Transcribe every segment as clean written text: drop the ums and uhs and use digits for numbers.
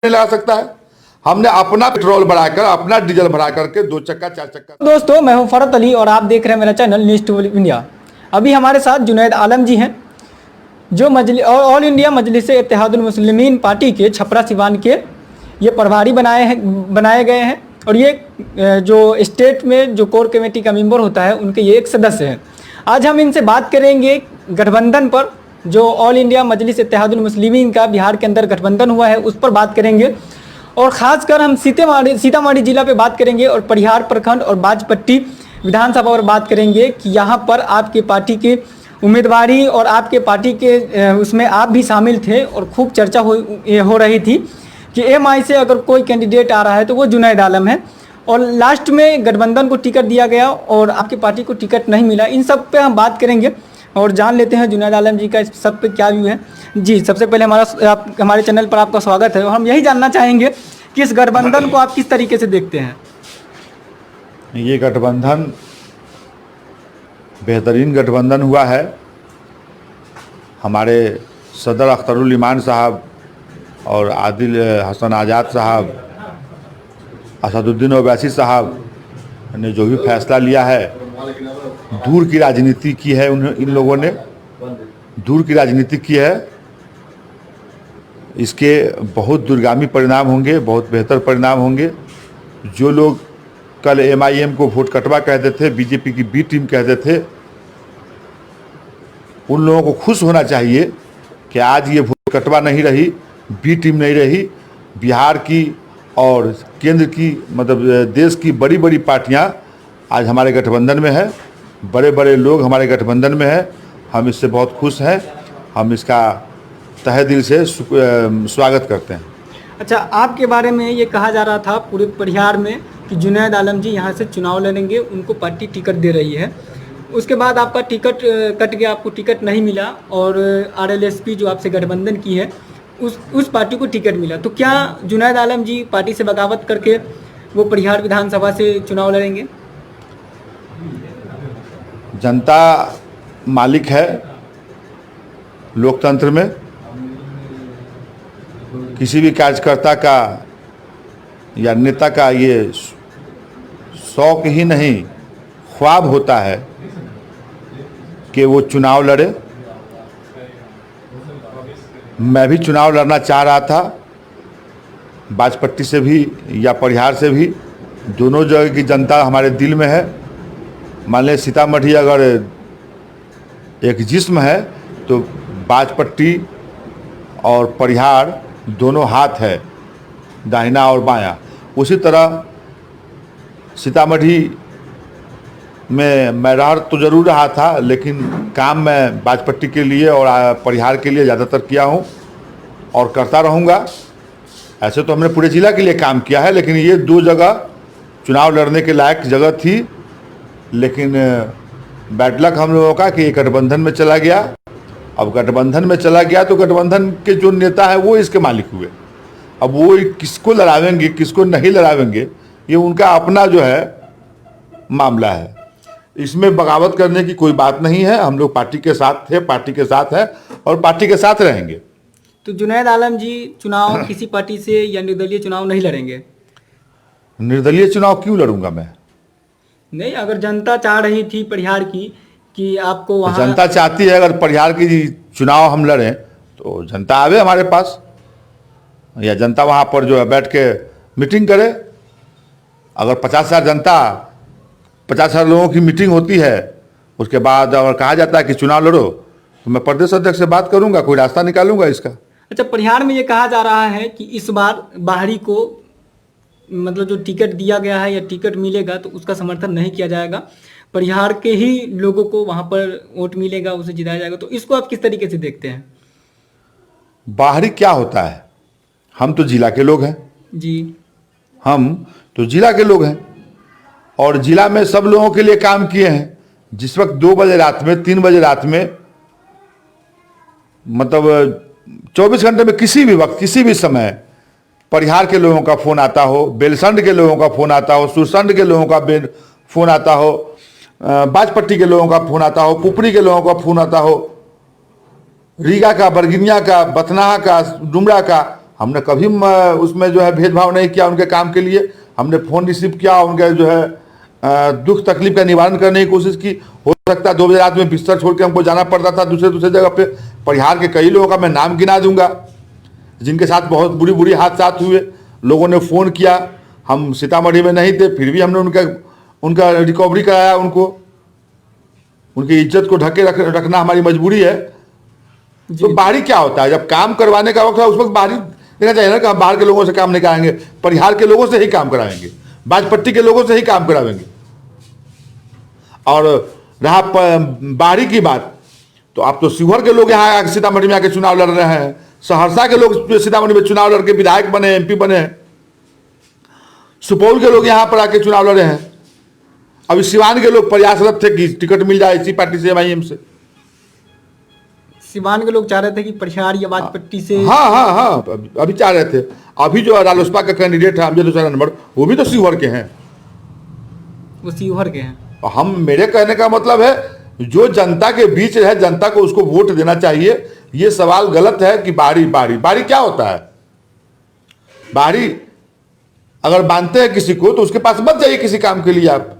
नहीं लगा सकता है। हमने अपना पेट्रोल बढ़ाकर, अपना डीजल बढ़ा करके 2 चक्का 4 चक्का। दोस्तों, मैं हूं फरत अली और आप देख रहे हैं मेरा चैनल न्यूज़ 2 इंडिया। अभी हमारे साथ जुनैद आलम जी हैं, जो ऑल इंडिया मजलिस इत्तेहादुल मुस्लिमीन पार्टी के छपरा सिवान के ये प्रभारी बनाए गए हैं और ये जो स्टेट में जो कोर कमेटी का मेंबर होता है उनके ये एक सदस्य हैं। आज हम इनसे बात करेंगे गठबंधन पर, जो ऑल इंडिया मजलिस इत्तेहादुल मुस्लिमीन का बिहार के अंदर गठबंधन हुआ है उस पर बात करेंगे, और ख़ासकर हम सीतामढ़ी जिला पे बात करेंगे और परिहार प्रखंड और बाजपट्टी विधानसभा पर बात करेंगे कि यहाँ पर आपके पार्टी के उम्मीदवारी और आपके पार्टी के उसमें आप भी शामिल थे और खूब चर्चा हो रही थी कि एमआई से अगर कोई कैंडिडेट आ रहा है तो वो जुनैद आलम है, और लास्ट में गठबंधन को टिकट दिया गया और आपकी पार्टी को टिकट नहीं मिला। इन सब पे हम बात करेंगे और जान लेते हैं जुनैद आलम जी का इस सब पे क्या व्यू है। जी, सबसे पहले हमारे चैनल पर आपका स्वागत है और हम यही जानना चाहेंगे कि इस गठबंधन को आप किस तरीके से देखते हैं। ये गठबंधन बेहतरीन गठबंधन हुआ है। हमारे सदर अख्तरुल ईमान साहब और आदिल हसन आज़ाद साहब, असदुद्दीन ओवैसी साहब ने जो भी फैसला लिया है, दूर की राजनीति की है। इन लोगों ने दूर की राजनीति की है। इसके बहुत दूरगामी परिणाम होंगे, बहुत बेहतर परिणाम होंगे। जो लोग कल एमआईएम को वोट कटवा कहते थे, बीजेपी की बी टीम कहते थे, उन लोगों को खुश होना चाहिए कि आज ये वोट कटवा नहीं रही, बी टीम नहीं रही। बिहार की और केंद्र की, मतलब देश की बड़ी बड़ी पार्टियां आज हमारे गठबंधन में है, बड़े बड़े लोग हमारे गठबंधन में है। हम इससे बहुत खुश हैं। हम इसका तहे दिल से स्वागत करते हैं। अच्छा, आपके बारे में ये कहा जा रहा था पूरे परिहार में कि जुनैद आलम जी यहाँ से चुनाव लड़ेंगे, उनको पार्टी टिकट दे रही है। उसके बाद आपका टिकट कट गया, आपको टिकट नहीं मिला और आरएलएसपी जो आपसे गठबंधन की है उस पार्टी को टिकट मिला। तो क्या जुनैद आलम जी पार्टी से बगावत करके वो परिहार विधानसभा से चुनाव लड़ेंगे? जनता मालिक है लोकतंत्र में। किसी भी कार्यकर्ता का या नेता का ये शौक ही नहीं, ख्वाब होता है कि वो चुनाव लड़े। मैं भी चुनाव लड़ना चाह रहा था, बाजपट्टी से भी या परिहार से भी। दोनों जगह की जनता हमारे दिल में है। मान लें सीतामढ़ी अगर एक जिस्म है तो बाजपट्टी और परिहार दोनों हाथ है, दाहिना और बायां। उसी तरह सीतामढ़ी में मैं रह तो ज़रूर रहा था, लेकिन काम मैं बाजपट्टी के लिए और परिहार के लिए ज़्यादातर किया हूँ और करता रहूँगा। ऐसे तो हमने पूरे ज़िला के लिए काम किया है, लेकिन ये 2 जगह चुनाव लड़ने के लायक जगह थी। लेकिन बैड लक हम लोगों का कि ये गठबंधन में चला गया। अब गठबंधन में चला गया तो गठबंधन के जो नेता है वो इसके मालिक हुए। अब वो किसको लड़ावेंगे, किसको नहीं लड़ावेंगे, ये उनका अपना जो है मामला है। इसमें बगावत करने की कोई बात नहीं है। हम लोग पार्टी के साथ थे, पार्टी के साथ हैं और पार्टी के साथ रहेंगे। तो जुनैद आलम जी चुनाव किसी पार्टी से या निर्दलीय चुनाव नहीं लड़ेंगे? निर्दलीय चुनाव क्यों लड़ूंगा मैं? नहीं, अगर जनता चाह रही थी परिहार की कि आपको वहाँ, जनता चाहती है अगर परिहार की चुनाव हम लड़ें तो जनता आवे हमारे पास, या जनता वहाँ पर जो है बैठ के मीटिंग करे। अगर 50,000 जनता, 50,000 लोगों की मीटिंग होती है, उसके बाद अगर कहा जाता है कि चुनाव लड़ो, तो मैं प्रदेश अध्यक्ष से बात करूंगा, कोई रास्ता निकालूंगा इसका। अच्छा, परिहार में ये कहा जा रहा है कि इस बार बाहरी को, मतलब जो टिकट दिया गया है या टिकट मिलेगा तो उसका समर्थन नहीं किया जाएगा, परिहार के ही लोगों को वहां पर वोट मिलेगा, उसे जिताया जाएगा। तो इसको आप किस तरीके से देखते हैं? बाहरी क्या होता है? हम तो जिला के लोग हैं जी, हम तो जिला के लोग हैं और जिला में सब लोगों के लिए काम किए हैं। जिस वक्त 2 बजे रात में, 3 बजे रात में, मतलब 24 घंटे में किसी भी वक्त, किसी भी समय परिहार के लोगों का फ़ोन आता हो, बेलसंड के लोगों का फ़ोन आता हो, सुरसंड के लोगों का फ़ोन आता हो, बाजपट्टी के लोगों का फ़ोन आता हो, पुपरी के लोगों का फ़ोन आता हो, रीगा का, बरगिनिया का, बथनाहा का, डुमरा का, हमने कभी उसमें जो है भेदभाव नहीं किया उनके काम के लिए। हमने फ़ोन रिसीव किया, उनके जो है दुख तकलीफ का निवारण करने की कोशिश की। हो सकता है 2 बजे रात में बिस्तर छोड़ के हमको जाना पड़ता था दूसरे दूसरे जगह पे। परिहार के कई लोगों का मैं नाम गिना दूंगा जिनके साथ बहुत बुरी बुरी हादसात हुए। लोगों ने फ़ोन किया, हम सीतामढ़ी में नहीं थे, फिर भी हमने उनका रिकवरी कराया। उनकी इज्जत को ढके रखना हमारी मजबूरी है। तो बाहरी क्या होता है, जब काम करवाने का वक्त है उस वक्त बाहरी देखना चाहिए ना कि हम बाहर के लोगों से काम नहीं कराएंगे, परिहार के लोगों से ही काम कराएंगे, बाजपट्टी के लोगों से ही काम कराएंगे। और रहा बाहरी की बात, तो आप तो शिवहर के लोग यहाँ सीतामढ़ी में आके चुनाव लड़ रहे हैं, सहरसा के लोग सीतामढ़ी में चुनाव लड़के विधायक बने, एमपी बने, सुपौल के लोग यहाँ पर आके चुनाव लड़े हैं। अभी सिवान के लोग प्रयासरत थे कि टिकट मिल जाए इसी पार्टी से, MIM से। सिवान के लोग चाह रहे थे कि परिहार या बाजपट्टी से। हाँ, अभी चाह रहे थे। अभी जो रालोसपा का कैंडिडेट है अमजद हुसैन अनवर, वो भी तो शिवहर के हैं। वो शिवहर के हैं। हम, मेरे कहने का मतलब है, जो जनता के बीच है, जनता को उसको वोट देना चाहिए। ये सवाल गलत है कि बारी क्या होता है। बारी अगर मानते हैं किसी को तो उसके पास मत जाइए किसी काम के लिए। आप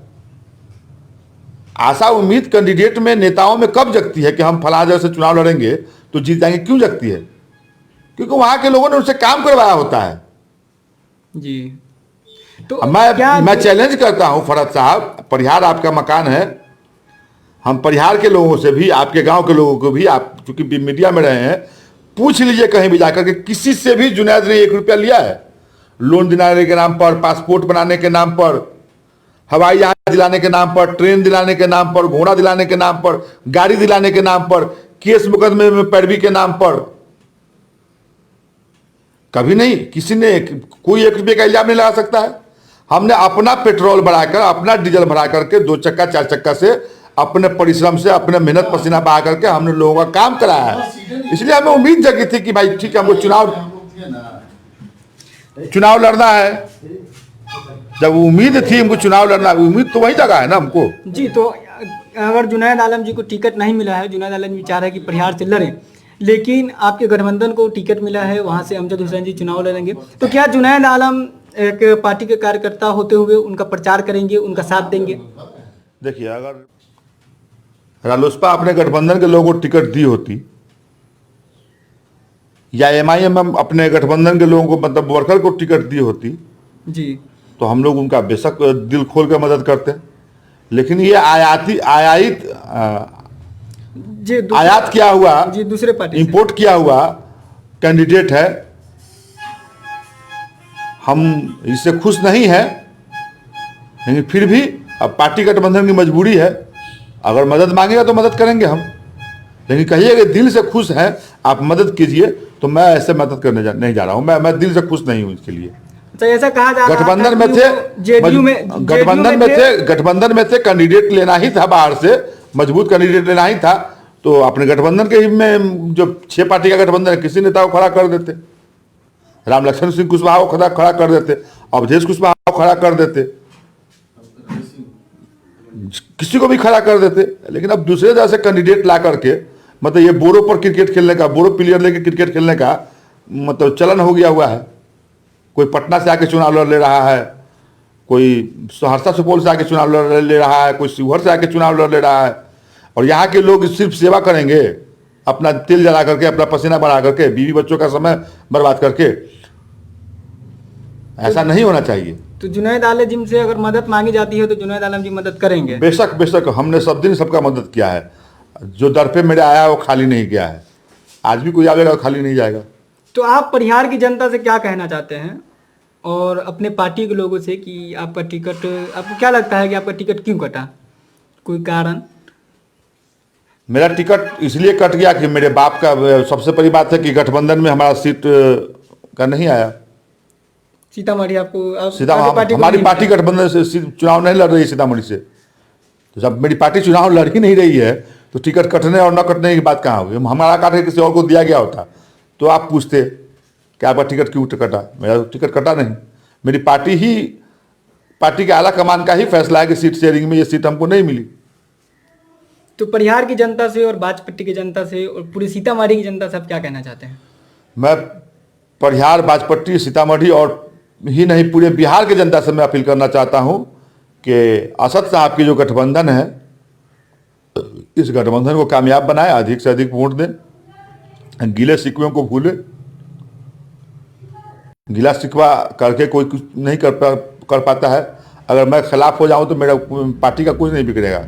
आशा उम्मीद कैंडिडेट में, नेताओं में कब जगती है कि हम फला जगह से चुनाव लड़ेंगे तो जीत जाएंगे? क्यों जगती है? क्योंकि वहां के लोगों ने उनसे काम करवाया होता है जी। तो मैं चैलेंज करता हूं फरद साहब, परिहार आपका मकान है, हम परिहार के लोगों से भी, आपके गांव के लोगों को भी, आप चूंकि मीडिया में रहे हैं, पूछ लीजिए कहीं भी जाकर के, किसी से भी जुनैद ने 1 रुपया लिया है? लोन दिलाने के नाम पर, पासपोर्ट बनाने के नाम पर, हवाई जहाज दिलाने के नाम पर, ट्रेन दिलाने के नाम पर, घोड़ा दिलाने के नाम पर, गाड़ी दिलाने के नाम पर, केस मुकदमे में पैरवी के नाम पर, कभी नहीं। किसी ने कोई 1 रुपये का इल्जाम नहीं लगा सकता है। हमने अपना पेट्रोल भराकर, अपना डीजल भरा करके, 2 चक्का 4 चक्का से, अपने परिश्रम से, अपने मेहनत पसीना बहा करके हमने लोगों का काम कराया है। इसलिए हमें उम्मीद जगी थी कि भाई ठीक है, हमको चुनाव लड़ना है। जब उम्मीद थी हमको चुनाव लड़ना, उम्मीद तो वही जगह है ना हमको। जी। तो अगर जुनैद आलम जी को टिकट नहीं मिला है, जुनैद आलम जी चाह रहे हैं कि परिहार से लड़ें, लेकिन आपके गठबंधन को टिकट मिला है, वहां से अमजद हुसैन जी चुनाव लड़ेंगे, तो क्या जुनैद आलम एक पार्टी के कार्यकर्ता होते हुए उनका प्रचार करेंगे, उनका साथ देंगे? देखिए, अगर रालोसपा अपने गठबंधन के लोगों को टिकट दी होती, या MIM अपने गठबंधन के लोगों को, मतलब वर्कर को टिकट दी होती जी, तो हम लोग उनका बेशक दिल खोल कर मदद करते हैं। लेकिन ये आयात किया हुआ जी, दूसरे पार्टी इंपोर्ट किया हुआ कैंडिडेट है। हम इससे खुश नहीं है, लेकिन फिर भी अब पार्टी गठबंधन की मजबूरी है। अगर मदद मांगेगा तो मदद करेंगे हम, लेकिन कहिए कि दिल से खुश हैं आप मदद कीजिए, तो मैं ऐसे मदद करने नहीं जा रहा हूँ। मैं दिल से खुश नहीं हूँ इसके लिए। तो ऐसा कहा जा रहा है गठबंधन में थे, गठबंधन में थे, कैंडिडेट लेना ही था बाहर से, मजबूत कैंडिडेट लेना ही था। तो अपने गठबंधन के ही में, जो 6 पार्टी का गठबंधन है, किसी नेता को खड़ा कर देते, राम लक्ष्मण सिंह कुशवाहा को खड़ा कर देते, अवधेश कुशवाहा को खड़ा कर देते, किसी को भी खड़ा कर देते। लेकिन अब दूसरे जगह से कैंडिडेट ला करके, मतलब ये बोरो पर क्रिकेट खेलने का, बोरो प्लेयर लेके क्रिकेट खेलने का मतलब चलन हो गया हुआ है। कोई पटना से आके चुनाव लड़ ले रहा है, कोई सहरसा सुपौल से आके चुनाव लड़ ले रहा है, कोई शिवहर से आके चुनाव लड़ ले रहा है। और यहाँ के लोग सिर्फ सेवा करेंगे, अपना तेल जला करके, अपना पसीना बढ़ा करके, बीवी बच्चों का समय बर्बाद करके। ऐसा नहीं होना चाहिए। तो जुनैद आलम से अगर मदद मांगी जाती है तो जुनैद आलम जी मदद करेंगे? बेशक हमने सब दिन सबका मदद किया है। जो दर पे मेरे आया है वो खाली नहीं गया है, आज भी कोई आवेगा खाली नहीं जाएगा। तो आप परिहार की जनता से क्या कहना चाहते हैं, और अपने पार्टी के लोगों से, कि आपका टिकट, आपको क्या लगता है कि आपका टिकट क्यों कटा? कोई कारण? मेरा टिकट इसलिए कट गया कि मेरे बाप का, सबसे बड़ी बात है कि गठबंधन में हमारा सीट का नहीं आया। सीतामढ़ी हमारी पार्टी गठबंधन से चुनाव नहीं लड़ रही है सीतामढ़ी से। तो जब मेरी पार्टी चुनाव लड़ ही नहीं रही है तो टिकट कटने और न कटने की बात कहाँ होगी? हमारा काट के किसी और को दिया गया होता तो आप पूछते कि आपका टिकट क्यों कटा। मेरा टिकट कटा नहीं, मेरी पार्टी के आला कमान का ही फैसला है कि सीट शेयरिंग में ये सीट हमको नहीं मिली। तो परिहार की जनता से और बाजपट्टी की जनता से और पूरी सीतामढ़ी की जनता से आप क्या कहना चाहते हैं? मैं परिहार, बाजपट्टी, सीतामढ़ी और ही नहीं पूरे बिहार के जनता से मैं अपील करना चाहता हूं कि असद साहब की जो गठबंधन है, इस गठबंधन को कामयाब बनाए, अधिक से अधिक वोट दें, गीले शिकवे को भूलें। गिला शिकवा करके कोई कुछ नहीं कर पाता है। अगर मैं खिलाफ हो जाऊं तो मेरा पार्टी का कुछ नहीं बिगड़ेगा।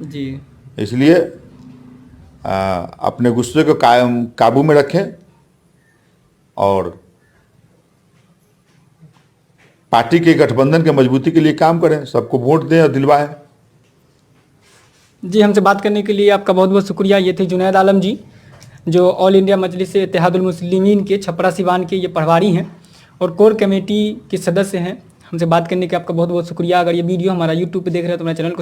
जी, इसलिए अपने गुस्से को काबू में रखें और पार्टी के गठबंधन के मजबूती के लिए काम करें, सबको वोट दें और दिलवाएं। जी, हमसे बात करने के लिए आपका बहुत बहुत शुक्रिया। ये थे जुनैद आलम जी, जो ऑल इंडिया मजलिस इत्तेहादुल मुस्लिमीन के छपरा सिवान के ये प्रभारी हैं और कोर कमेटी के सदस्य हैं। हमसे बात करने के आपका बहुत बहुत शुक्रिया। अगर ये वीडियो हमारा यूट्यूब पे देख रहे हैं तो हमारे चैनल को